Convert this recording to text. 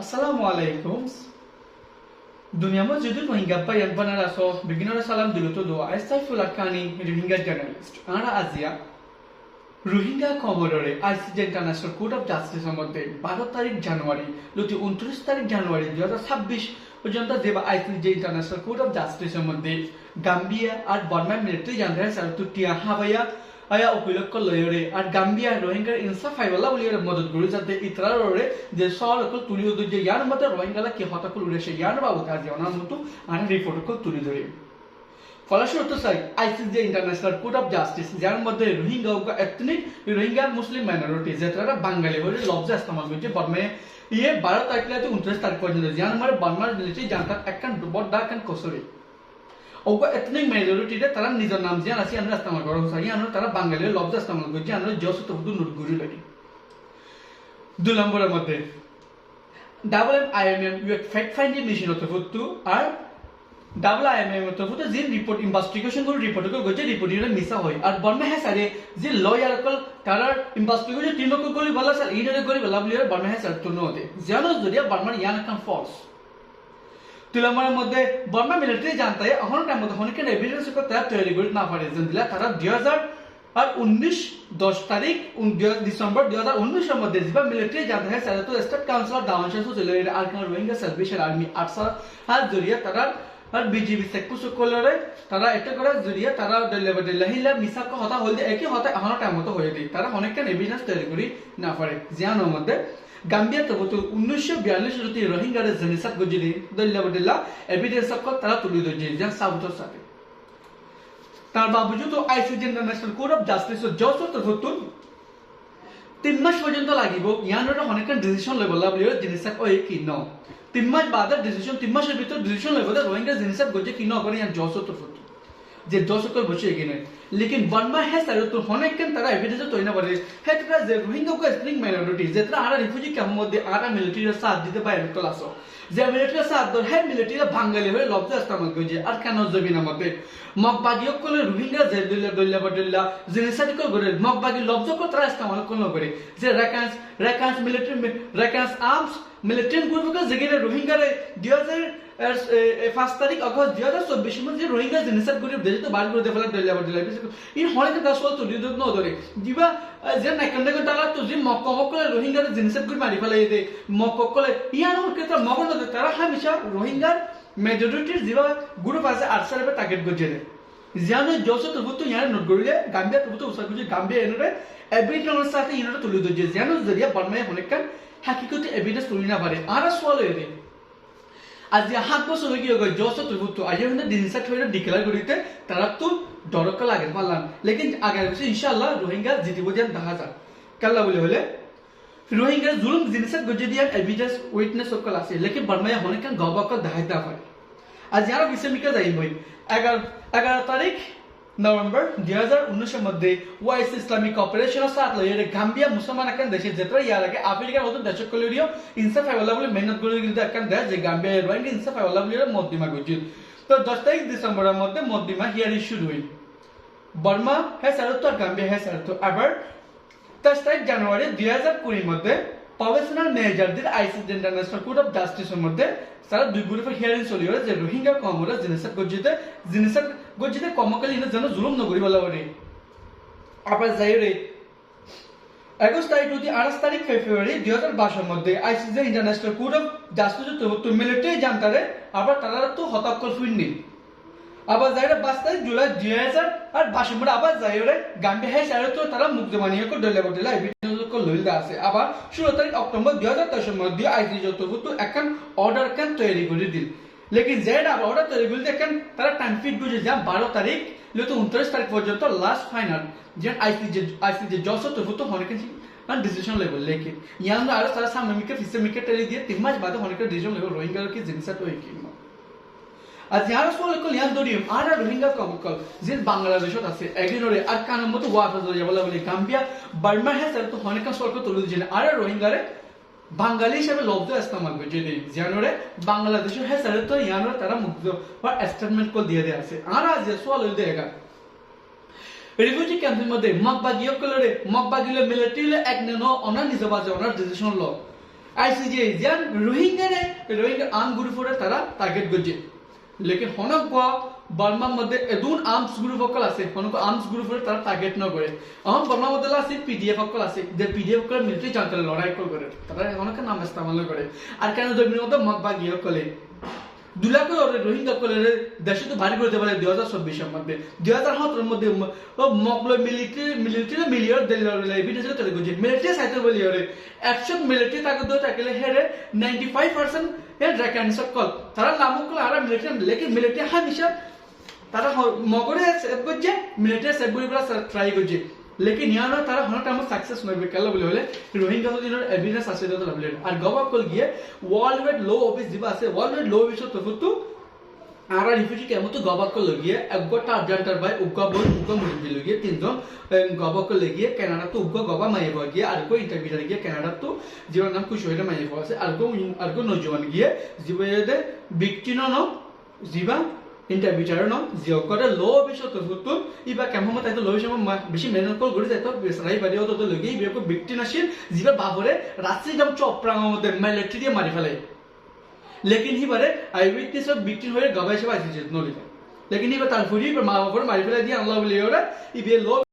Assalamu alaikum. Dunia mo judul rohingya pa yan banaraso beginner salam diluto do astaghfirullah kani rohingya journalist ara azia Rohingya কমোডরে ICJ international court of জাস্টিসের মধ্যে 12 তারিখ জানুয়ারি লুটি 29 তারিখ জানুয়ারি 2026 পর্যন্ত যে আইসিজে ইন্টারন্যাশনাল কোর্ট অফ জাস্টিসের মধ্যে গাম্বিয়া আর বর্মা মিলিটারি জান্দারে সারতুটিয়া হাবায়া আয়া উকিলক লয়রে আর গাম্বিয়া রোহিঙ্গার ইনসাফ ফাইবালা বলিরে মদত করি যাতে ইতরারে যে সলকল তুলিও যে ইয়ার মধ্যে রোহিঙ্গালা কি হতাকুল উড়েছে ইয়ার বাবু কাজে ওনার মতো আর রিপোর্টকল তুলি ধরে ফলস্বরূপ ICJ international court of justice যার মধ্যে রোহিঙ্গা এথনিক রোহিঙ্গা মুসলিম মাইনরিটি যেটা বাঙালি হয়ে লব্জা ইস্তেমাল করছে বর্মায় ইয়ে 12 তারিখ থেকে 29 তারিখ পর্যন্ত যার মানে বর্মার মিলিটারি জানতা একখান বড় একখান কসরে ওগো এথনিক মাইনরিটিতে তারা নিজের নাম যে আছে আমরা ইস্তেমাল করা হচ্ছে আমরা তারা বাঙালি লব্জা ইস্তেমাল করছে আমরা জসত হুদু নুরগুরি লাগি 2 নম্বরের মধ্যে IMM ফ্যাক্ট ফাইন্ডিং মিশন হতে ফুটু আর IMM তো ফুটে যে রিপোর্ট ইনভেস্টিগেশন করে রিপোর্ট করে রিপোর্ট ইরে মিসা হয় আর বর্মা হ্যাঁ সারে যে লয়ার কল তারা ইনভেস্টিগেশন টিম কো কলি বলা স্যার ইরে করি বলা বলি বর্মা হ্যাঁ স্যার তো নতে জানো যদি বর্মার ইয়ান কাম ফলস তুলামার মধ্যে বর্মা মিলিটারি জানতে এখন টাইম মধ্যে অনেক এভিডেন্স কো তারা তৈরি করে না পারে দিলা তারা 2019 তারিখ ডিসেম্বর 2019 এর মধ্যে জিবা মিলিটারি জানতে হ্যাঁ স্যার তো স্টেট কাউন্সিল অফ ডাউনশন চলে আর কান রোহিঙ্গা সালভেশন আর্মি আটসা হাত জরিয়া তারা আর বিজেপি সেকুস কলরে তারা এটা করে জরিয়া তারা লাহিলা মিসাক হতা হলদে একই হতা এখন টাইম মতো হয়ে দি তারা অনেকটা এভিডেন্স তৈরি করি না পারে জিয়ানোর মধ্যে গাম্বিয়া তো 1942 রতি রোহিঙ্গার জেনিসাত গজিলি দল্লাবদল্লা এভিডেন্স তারা তুলি দজি যেন সাউথের সাথে তার বাবজুদ ICJ international court of Justice জজত হতুন 3 মাস পর্যন্ত লাগিব ইয়ানোর অনেকটা ডিসিশন লব বলি জিনিসাক ওই কি ন 3 মাস বাদে ডিসিশন 3 মাসের ভিতর ডিসিশন লব রোহিঙ্গা জিনিসাক গজে কি ন করে ইয়ান জজত হতুন যে জজকল বসে এগিনে लेकिन बर्मा है सारे तो होने के तारा एविडेंस तो इना बरे है तो जे रोहिंगा को स्ट्रिंग माइनॉरिटी जेतरा आरा रिफ्यूजी कैंप मध्ये आरा मिलिटरी रा साथ दिते बाय क्लासो जे मिलिटरी साथ दर है मिलिटरी भांगाली होय लब्ज इस्तेमाल गजे আর কেন জবিনা মতে মগবাগিয়ক কলে রোহিঙ্গা যে দল্লা জিনিসাটি কল গরে মগবাগি লব্জ কো তারা ইস্তেমাল কোন করে যে রেকান্স মিলিটারি রেকান্স আর্মস মিলিটারি গ্রুপ কে জেগে রোহিঙ্গা রে 5 তারিখ আগস্ট 2024 মধ্যে রোহিঙ্গা জিনিসাত গরি দেশে তো বার করে দেফলা দল্লা ইন হলে তো দাসল তো দিদ ন ধরে দিবা যে নাইকন্ডে তারা তো যে মক্কলে রোহিঙ্গা জিনিসাত গরি মারি ফেলাই দে মক্কলে ইয়ান হকে তো মগন তারা হামেশা রোহিঙ্গার মেজরিটির জিবা গ্রুপ আছে আটসারে টার্গেট গজে দে জানো জসো তো তো ইয়ান নোট গরিলে গাম্বিয়া তো উসা গজে গাম্বিয়া এনরে এভিডেন্স সাথে ইনরে তুলি দজে জানো জরিয়া বর্মায় অনেকখান হাকিকতে এভিডেন্স তুলি না পারে আর সওয়াল এরে আজ 7 বছর হয়ে গিয়ে জসো তো আজ মানে জিনিসাত হইরে ডিক্লেয়ার করিতে তারা তো ডরক লাগে পারলাম लेकिन আগামী বছর ইনশাআল্লাহ রোহিঙ্গা জিতিব যেন দেখা যায় কাল্লা বলে হলে রোহিঙ্গা জুলুম জিনিসাত গজে দিয়ান এভিডেন্স উইটনেস সকল আছে लेकिन বর্মায় অনেকখান গবাক দাহাইতা পারে আজ যারা বিসমিকা যাই বই 11 তারিখ নভেম্বর 2019 এর মধ্যে ওয়াইস ইসলামিক অপারেশনের সাথ লইরে গাম্বিয়া মুসলমান আকান দেশে যেতরা ইয়ার আগে আফ্রিকার মতো দেশ কলিরিও ইনসাফ আল্লাহ বলে মেহনত করে কিন্তু আকান দেশ যে গাম্বিয়া রোহিঙ্গা ইনসাফ আল্লাহ বলে মধ্যমা গজিল তো 10 তারিখ ডিসেম্বরের মধ্যে মধ্যমা হিয়ারিং শুরু হই বর্মা হ্যাঁ স্যার তো গাম্বিয়া হ্যাঁ স্যার তো আবার 10 তারিখ জানুয়ারি 2020 মধ্যে প্রফেশনাল ম্যানেজারদের আইসিজে ইন্টারন্যাশনাল কোর্ট অফ জাস্টিসের মধ্যে সারা দুই গ্রুপের হিয়ারিং চলিও যে রোহিঙ্গা কমরা জিনিসাত গজিতে কমকালি ইনা যেন জুলুম নগরি বলা বলে আবার যাইরে 21 তারিখ হতে 28 তারিখ ফেব্রুয়ারি 2022 এর মধ্যে ICJ international court of justice তো মিলিটারি জানতারে আবার তারা তো হতাকল ফিরনি আবার যাইরে 22 তারিখ জুলাই 2022 মধ্যে আবার যাইরে গাম্বিয়া হ্যাঁ সারে তো তারা মুক্তমানিয়া কো দল্লা এভিডেন্স কো লইলদা আছে আবার 16 তারিখ অক্টোবর 2023 এর মধ্যে আইসিজে তো একখান অর্ডার কান তৈরি করে দিল लेकिन जेड अब ऑर्डर तरी गुल देखन तारा टाइम फिट गुजे जा 12 तारीख ले तो 29 तारीख পর্যন্ত লাস্ট ফাইনাল যে আইসিজে জজ তো होने के डिसीजन लेवल लेकिन यहां ना सारा सामने मिके फिसे मिके टेली दिए 3 मास बाद होने का डिसीजन लेवल रोहिंगा की जिनसा तो एक आज यार सोल को यान दरियम আর রোহিঙ্গা কমকল যে বাংলাদেশত আছে এগিনরে আর কানের মতো ওয়াফাজ হয়ে বলা বলি গাম্বিয়া বার্মা হ্যাঁ স্যার তো অনেক সরক তুলে দিয়েছে আর রোহিঙ্গারে বাঙালি হিসেবে লব্ধ ইস্তেমাল করে যদি জানুরে বাংলাদেশের হ্যাঁ স্যার তো ইয়ানোর তারা মুগ্ধ বা স্টেটমেন্ট কো দিয়ে দেয়া আছে আর আজ সোয়াল হইল দেখা রিফিউজি ক্যাম্পের মধ্যে মগবাগিয়ক কলরে মগবাগিলে মিলিটারিলে এক নেনো অনার নিজে বাজে অনার ডিসিশন ল ICJ যেন রোহিঙ্গা আর্ম গ্রুপরে তারা টার্গেট করছে লেকিন হনক বার্মার মধ্যে এদুন আর্মস গ্রুপ সকল আছে হনক আর্মস গ্রুপরে তারা টার্গেট ন করে এখন বার্মার মধ্যে আছে পিডিএফ সকল আছে যে পিডিএফ সকল মিলিটারি জানতালে লড়াই করে তারা হনক নাম ইস্তেমাল করে আর কেন জমির মধ্যে মগবাগি সকলে দুলাকে রোহিঙ্গা সকলে দেশে তো ভারী করতে পারে 2024 মধ্যে 2017 মধ্যে মকলো মিলিটারি মিলিয়র দিল্লি বিদেশে চলে গেছে মিলিটারি সাইতে বলি ওরে অ্যাকশন মিলিটারি তাকে দো তাকলে হেরে 95% এর রেকান সকল তারা নামকল আর মিলিটারি হামেশা তারা মগরে সেভ করছে মিলিটারি সেভ করি ট্রাই করছে लेकिन यहाँ तारा हन टाइम सक्सेस नबे केला बोले होले रोहिंग्या तो दिनर एविडेंस আছে তো লাভলে আর গভর্নমেন্ট কল গিয়ে ওয়ার্ল্ড ওয়াইড লো অফিস দিবা আছে ওয়ার্ল্ড ওয়াইড লো অফিস তো ফুটু আর রিফিউজি কেমন তো গভর্নমেন্ট কল গিয়ে একগটা আর্জেন্টার ভাই উগা বল উগা মুরগি লগিয়ে তিনজন গভর্নমেন্ট কল গিয়ে কানাডা তো উগা গবা মাইব গিয়ে আর কো ইন্টারভিউ গিয়ে কানাডা তো জীবন নাম কুশ হইটা মাইব আছে আর কো নজওয়ান গিয়ে জীবয়েদে বিকটিনো ন জিবা ইন্টারভিউটার ন জিওকরে লো অফিস তো ফুটু ইবা কেমন মত এত লো অফিস বেশি মেহনত কল গড়ি যাইতো বেসরাই বাড়িও তো লগি বিকো বিকটি নাছিল জিবা বাবরে রাত্রি দম চপ্রাং মধ্যে মিলিটারি দিয়ে মারি ফেলে लेकिन ही बारे आई विटनेस ऑफ विक्टिम होए गवाय से बाजी नलिता लेकिन ही बता फुरी पर मार मारी फेले दिया अल्लाह बोले ओरे ई बे लो